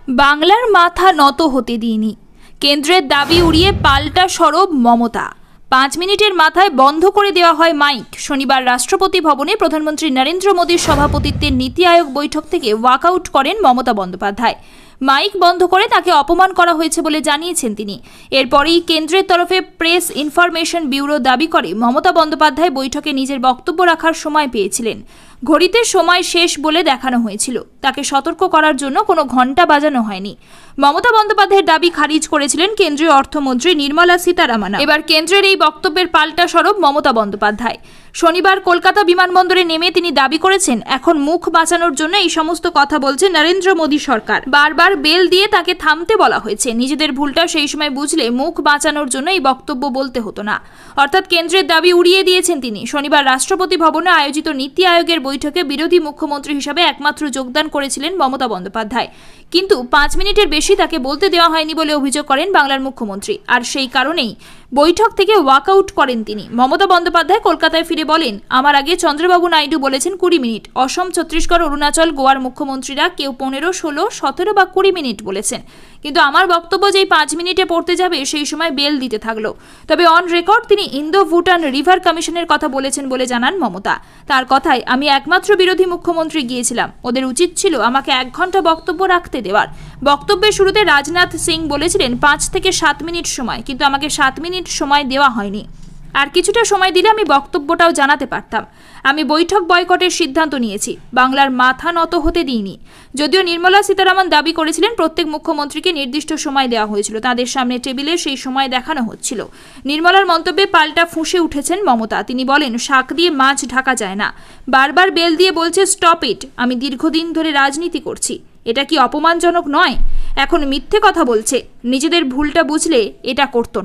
বাংলার মাথা নত হতে দিইনি, কেন্দ্রের দাবি উড়িয়ে পাল্টা সরব মমতা। 5 মিনিটের মাথায় বন্ধ করে দেওয়া হয় মাইক। শনিবার রাষ্ট্রপতি ভবনে প্রধানমন্ত্রী নরেন্দ্র মোদীর সভাপতিত্বে নীতি আয়োগ বৈঠক থেকে ওয়াকআউট করেন মমতা বন্দ্যোপাধ্যায়। মাইক বন্ধ করে তাকে অপমান করা হয়েছে বলে জানিয়েছেন তিনি। এরপরেই কেন্দ্রের তরফে প্রেস ইনফরমেশন ব্যুরো দাবি করে মমতা বন্দ্যোপাধ্যায় বৈঠকে নিজের বক্তব্য রাখার সময় পেয়েছিলেন। ঘড়িতে সময় শেষ বলে দেখানো হয়েছিল, তাকে সতর্ক করার জন্য কোনো ঘন্টা বাজানো হয়নি। মমতা বন্দ্যোপাধ্যায়ের দাবি খারিজ করেছিলেন কেন্দ্রীয় অর্থমন্ত্রী নির্মলা সীতারামন। এবার কেন্দ্রের এই বক্তব্যের পাল্টা সরব মমতা বন্দ্যোপাধ্যায়। শনিবার কলকাতা বিমানবন্দরে নেমে তিনি দাবি করেছেন, এখন মুখ বাঁচানোর জন্য এই সমস্ত কথা বলছে নরেন্দ্র মোদী সরকার। বারবার বেল দিয়ে তাকে থামতে বলা হয়েছে। নিজেদের ভুলটা সেই সময় বুঝলে মুখ বাঁচানোর জন্য এই বক্তব্য বলতে হতো না। অর্থাৎ কেন্দ্রের দাবি উড়িয়ে দিয়েছেন তিনি। শনিবার রাষ্ট্রপতি ভবনে আয়োজিত নীতি আয়োগের বৈঠকে বিরোধী মুখ্যমন্ত্রী হিসাবে একমাত্র যোগদান করেছিলেন মমতা বন্দ্যোপাধ্যায়। কিন্তু 5 মিনিটের বেশি তাকে বলতে দেওয়া হয়নি বলে অভিযোগ করেন বাংলার মুখ্যমন্ত্রী। আর সেই কারণেই বৈঠক থেকে ওয়াকআউট করেন তিনি। মমতা বন্দ্যোপাধ্যায় কলকাতায় ফিরে বলেন, আমার আগে চন্দ্রবাবু নাইডু বলেছেন 20 মিনিট। অসম, ছত্তিশগড়, অরুণাচল, গোয়ার মুখ্যমন্ত্রীরা কেউ 15, 16, 17 বা 20 মিনিট বলেছেন। কিন্তু আমার বক্তব্য যেই 5 মিনিটে পড়তে যাবে সেই সময় বেল দিতে থাকলো। তবে অন রেকর্ড তিনি ইন্দো ভুটান রিভার কমিশনের কথা বলেছেন বলে জানান মমতা। তার কথায়, আমি একমাত্র বিরোধী মুখ্যমন্ত্রী গিয়েছিলাম, ওদের উচিত ছিল আমাকে 1 ঘন্টা বক্তব্য রাখতে দেওয়ার। বক্তব্যের শুরুতে রাজনাথ সিং বলেছিলেন 5 থেকে 7 মিনিট সময়, কিন্তু আমাকে 7 মিনিট সময় দেওয়া হয়নি। আর কিছুটা সময় দিলে আমি বক্তব্যটাও জানাতে পারতাম। আমি বৈঠক বয়কটের সিদ্ধান্ত নিয়েছি, বাংলার মাথা নত হতে দিইনি। যদিও নির্মলা সীতারামন দাবি করেছিলেন প্রত্যেক মুখ্যমন্ত্রীকে নির্দিষ্ট সময় দেওয়া হয়েছিল, তাদের সামনে টেবিলে সেই সময় দেখানো হচ্ছিল। নির্মলার মন্তব্যে পাল্টা ফুঁসে উঠেছেন মমতা। তিনি বলেন, শাক দিয়ে মাছ ঢাকা যায় না। বারবার বেল দিয়ে বলছে স্টপ ইট। আমি দীর্ঘদিন ধরে রাজনীতি করছি, এটা কি অপমানজনক নয়? এখন মিথ্যে কথা বলছে, নিজেদের ভুলটা বুঝলে এটা করত না।